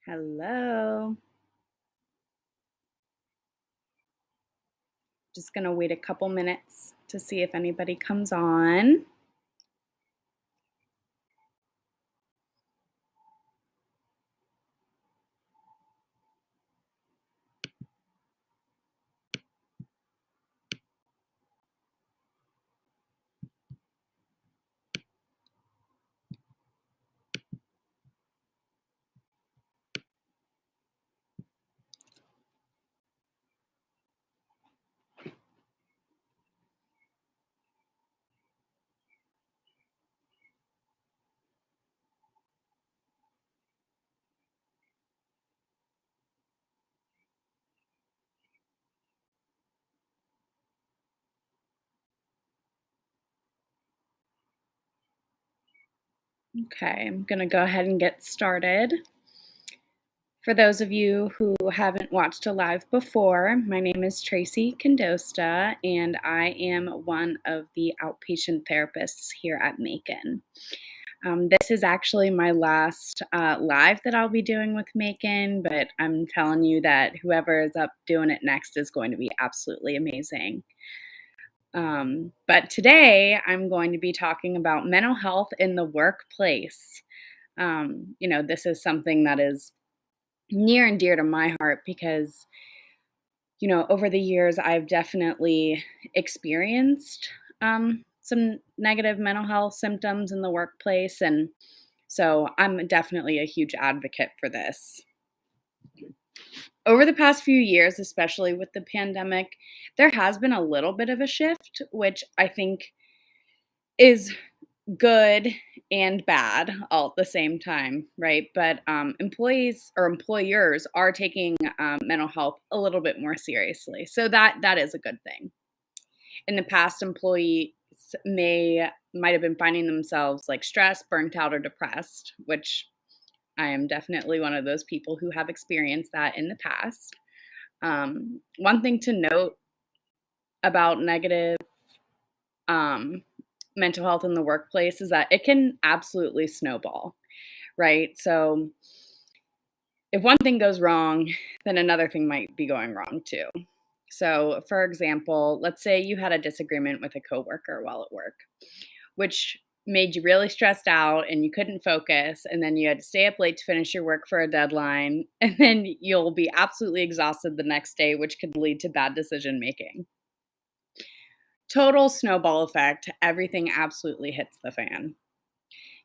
Hello. Just going to wait a couple minutes to see if anybody comes on. Okay, I'm going to go ahead and get started. For those of you who haven't watched a live before, my name is Tracey Condosta, and I am one of the outpatient therapists here at Macon. This is actually my last live that I'll be doing with Macon, but I'm telling you that whoever is up doing it next is going to be absolutely amazing. But today I'm going to be talking about mental health in the workplace. This is something that is near and dear to my heart because, over the years, I've definitely experienced some negative mental health symptoms in the workplace. And so I'm definitely a huge advocate for this. Over the past few years, especially with the pandemic, there has been a little bit of a shift, which I think is good and bad all at the same time, right? But employees or employers are taking mental health a little bit more seriously, so that is a good thing. In the past, employees might have been finding themselves like stressed, burnt out, or depressed, which I am definitely one of those people who have experienced that in the past. One thing to note about negative um, mental health in the workplace is that it can absolutely snowball, right? So if one thing goes wrong, then another thing might be going wrong too. So, for example, let's say you had a disagreement with a coworker while at work, which made you really stressed out and you couldn't focus, and then you had to stay up late to finish your work for a deadline, and then you'll be absolutely exhausted the next day, which could lead to bad decision making. Total snowball effect, everything absolutely hits the fan,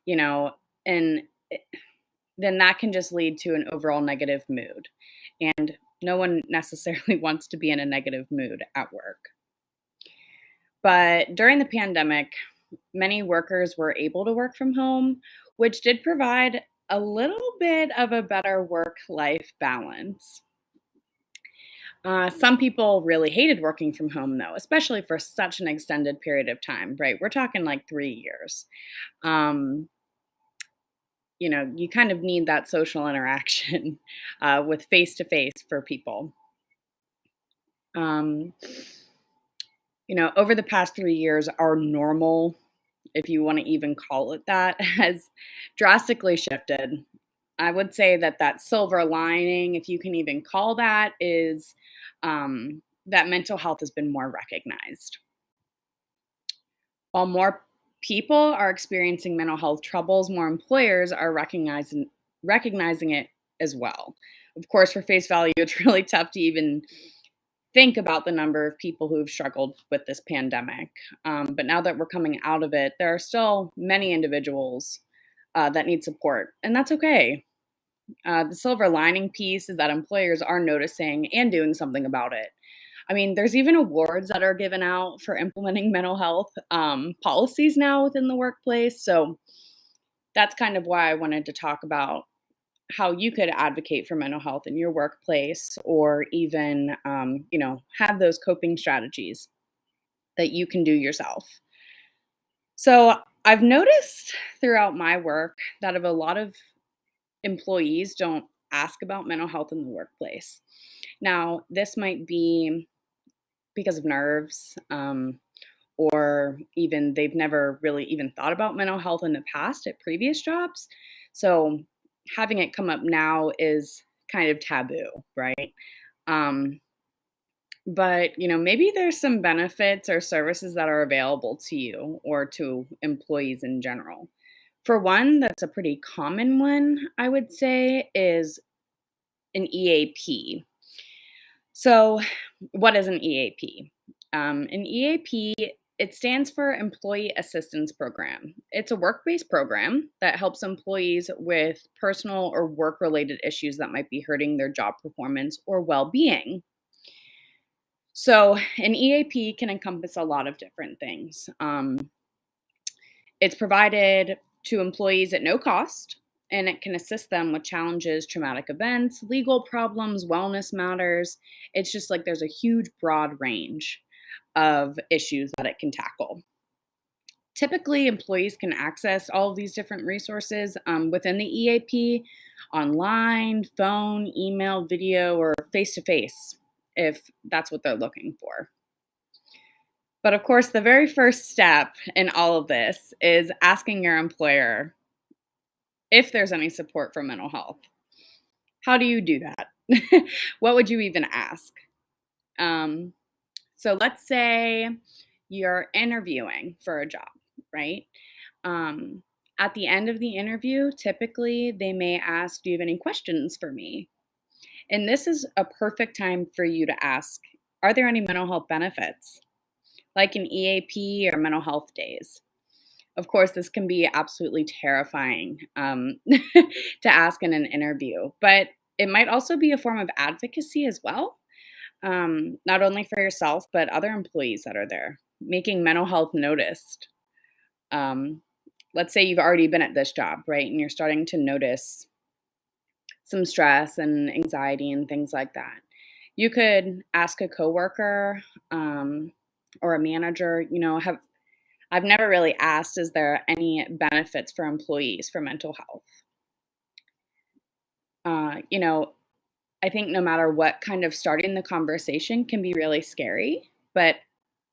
you know, and then that can just lead to an overall negative mood. And no one necessarily wants to be in a negative mood at work. But during the pandemic, many workers were able to work from home, which did provide a little bit of a better work life balance. Some people really hated working from home, though, especially for such an extended period of time, right? We're talking like 3 years. Um, you kind of need that social interaction with face to face for people. Um, over the past 3 years, our normal, if you want to even call it that, has drastically shifted. I would say that silver lining, if you can even call that, is that mental health has been more recognized. While more people are experiencing mental health troubles, more employers are recognizing it as well. Of course, for face value, it's really tough to even think about the number of people who've struggled with this pandemic. But now that we're coming out of it, there are still many individuals that need support, and that's okay. The silver lining piece is that employers are noticing and doing something about it. I mean, there's even awards that are given out for implementing mental health policies now within the workplace. So that's kind of why I wanted to talk about how you could advocate for mental health in your workplace, or even, have those coping strategies that you can do yourself. So I've noticed throughout my work that a lot of employees don't ask about mental health in the workplace. Now, this might be because of nerves, or even they've never really even thought about mental health in the past at previous jobs. So having it come up now is kind of taboo, right? Um, but maybe there's some benefits or services that are available to you or to employees in general. For one, that's a pretty common one, I would say, is an EAP. So, what is an EAP? An EAP, it stands for Employee Assistance Program. It's a work-based program that helps employees with personal or work-related issues that might be hurting their job performance or well-being. So, an EAP can encompass a lot of different things. It's provided to employees at no cost, and it can assist them with challenges, traumatic events, legal problems, wellness matters. It's just like there's a huge, broad range of issues that it can tackle. Typically, employees can access all of these different resources within the EAP online, phone, email, video, or face to face if that's what they're looking for. But of course, the very first step in all of this is asking your employer if there's any support for mental health. How do you do that? What would you even ask? Um, so let's say you're interviewing for a job, right? Um, at the end of the interview, typically they may ask, "Do you have any questions for me?" And this is a perfect time for you to ask, "Are there any mental health benefits, like an EAP or mental health days?" Of course, this can be absolutely terrifying to ask in an interview, but it might also be a form of advocacy as well, not only for yourself, but other employees that are there, making mental health noticed. Um, let's say you've already been at this job, right? And you're starting to notice some stress and anxiety and things like that. You could ask a coworker or a manager, have I've never really asked, is there any benefits for employees for mental health? Uh, you know, I think no matter what, kind of starting the conversation can be really scary, but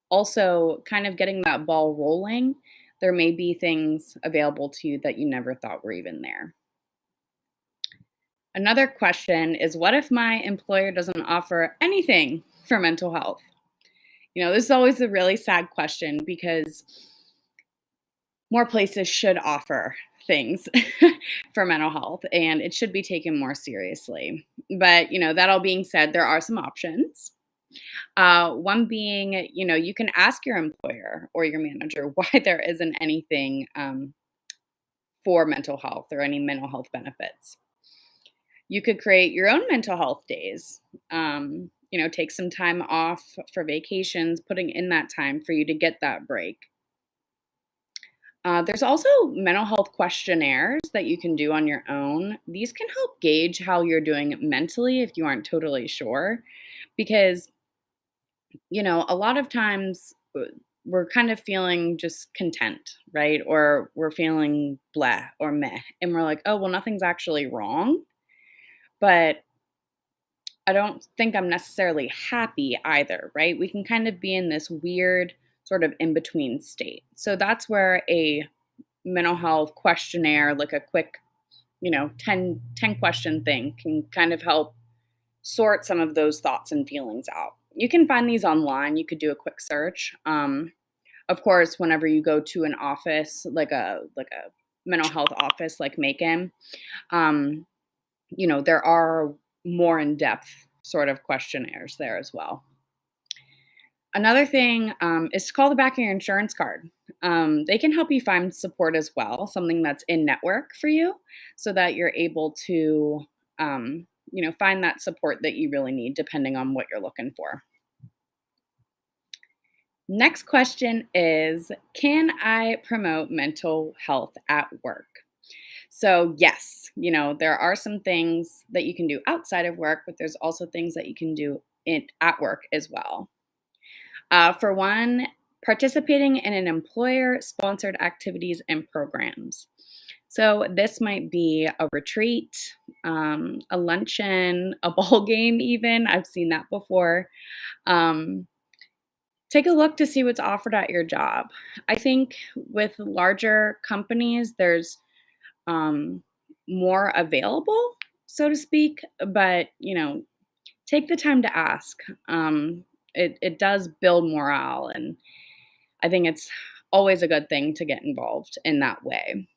also kind of getting that ball rolling, there may be things available to you that you never thought were even there. Another question is, what if my employer doesn't offer anything for mental health? This is always a really sad question because more places should offer things for mental health and it should be taken more seriously. But, that all being said, there are some options. One being, you can ask your employer or your manager why there isn't anything for mental health or any mental health benefits. You could create your own mental health days. Take some time off for vacations, putting in that time for you to get that break. There's also mental health questionnaires that you can do on your own. These can help gauge how you're doing mentally if you aren't totally sure. Because, a lot of times we're kind of feeling just content, right? Or we're feeling blah or meh. And we're like, oh, well, nothing's actually wrong. But I don't think I'm necessarily happy either, right? We can kind of be in this weird sort of in between state. So that's where a mental health questionnaire, like a quick, 10 question thing, can kind of help sort some of those thoughts and feelings out. You can find these online. You could do a quick search. Of course, whenever you go to an office, like a mental health office like Macon, um, there are more in depth sort of questionnaires there as well. Another thing is to call the back of your insurance card. They can help you find support as well, something that's in network for you, so that you're able to, find that support that you really need, depending on what you're looking for. Next question is, can I promote mental health at work? So, yes, there are some things that you can do outside of work, but there's also things that you can do at work as well. For one, participating in an employer sponsored activities and programs. So, this might be a retreat, a luncheon, a ball game, even. I've seen that before. Um, Take a look to see what's offered at your job. I think with larger companies, there's um, more available, so to speak, but, take the time to ask. It does build morale, and I think it's always a good thing to get involved in that way.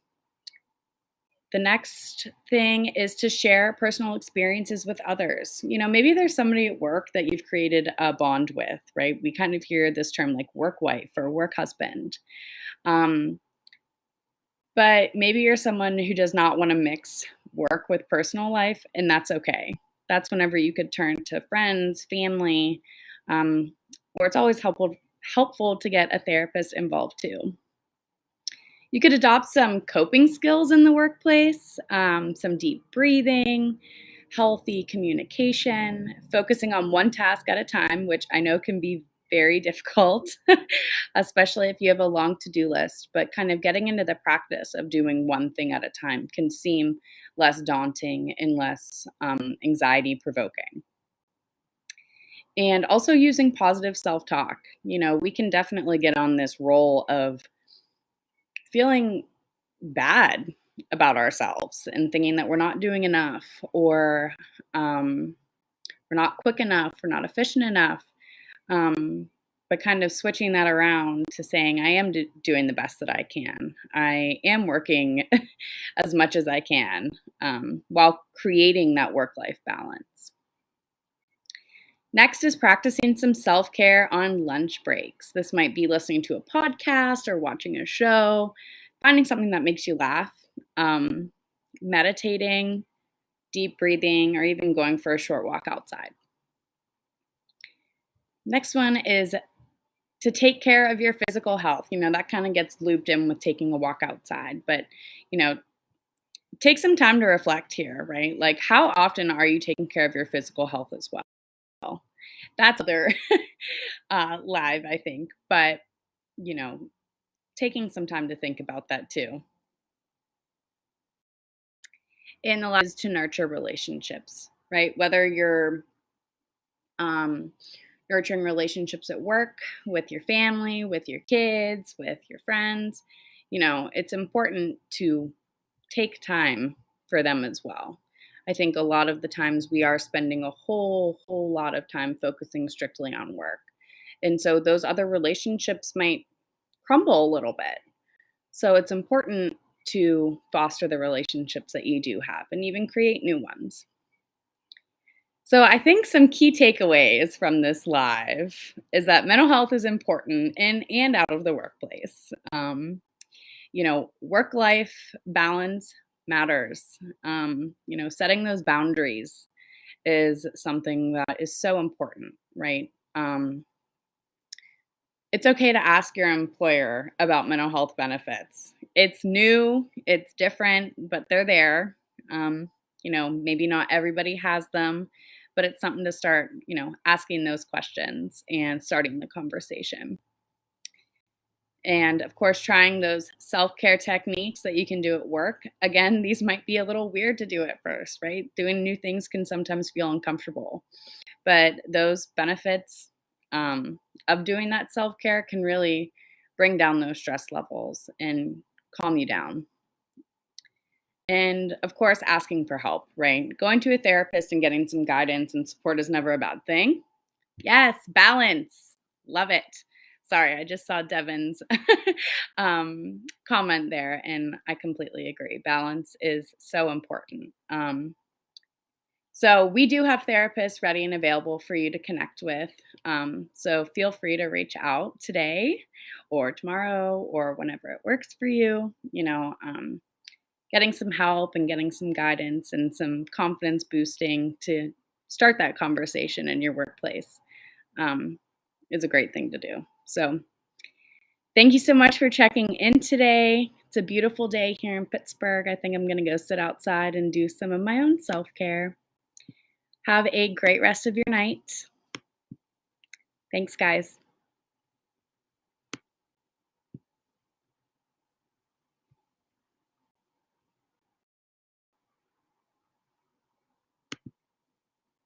The next thing is to share personal experiences with others. Maybe there's somebody at work that you've created a bond with, right? We kind of hear this term like work wife or work husband. Um, but maybe you're someone who does not want to mix work with personal life, and that's okay. That's whenever you could turn to friends, family, um, or it's always helpful to get a therapist involved too. You could adopt some coping skills in the workplace, some deep breathing, healthy communication, focusing on one task at a time, which I know can be very difficult, especially if you have a long to do list. But kind of getting into the practice of doing one thing at a time can seem less daunting and less anxiety provoking. And also using positive self talk. We can definitely get on this role of feeling bad about ourselves and thinking that we're not doing enough or um, we're not quick enough, we're not efficient enough. But kind of switching that around to saying, I am doing the best that I can. I am working as much as I can while creating that work life balance. Next is practicing some self care on lunch breaks. This might be listening to a podcast or watching a show, finding something that makes you laugh, um, meditating, deep breathing, or even going for a short walk outside. Next one is to take care of your physical health. That kind of gets looped in with taking a walk outside, but, you know, take some time to reflect here, right? Like, how often are you taking care of your physical health as well? That's other live, I think, but, you know, taking some time to think about that too. And the last is to nurture relationships, right? Whether you're um, nurturing relationships at work, with your family, with your kids, with your friends, it's important to take time for them as well. I think a lot of the times we are spending a whole lot of time focusing strictly on work. And so those other relationships might crumble a little bit. So it's important to foster the relationships that you do have and even create new ones. So I think some key takeaways from this live is that mental health is important in and out of the workplace. Work life balance matters. Setting those boundaries is something that is so important, right? It's okay to ask your employer about mental health benefits. It's new, it's different, but they're there. Maybe not everybody has them, but it's something to start, asking those questions and starting the conversation. And of course, trying those self care techniques that you can do at work. Again, these might be a little weird to do at first, right? Doing new things can sometimes feel uncomfortable, but those benefits of doing that self care can really bring down those stress levels and calm you down. And of course, asking for help, right? Going to a therapist and getting some guidance and support is never a bad thing. Yes, balance. Love it. Sorry, I just saw Devin's comment there, and I completely agree. Balance is so important. So we do have therapists ready and available for you to connect with. So feel free to reach out today or tomorrow or whenever it works for you. Getting some help and getting some guidance and some confidence boosting to start that conversation in your workplace um, is a great thing to do. So thank you so much for checking in today. It's a beautiful day here in Pittsburgh. I think I'm going to go sit outside and do some of my own self care. Have a great rest of your night. Thanks, guys.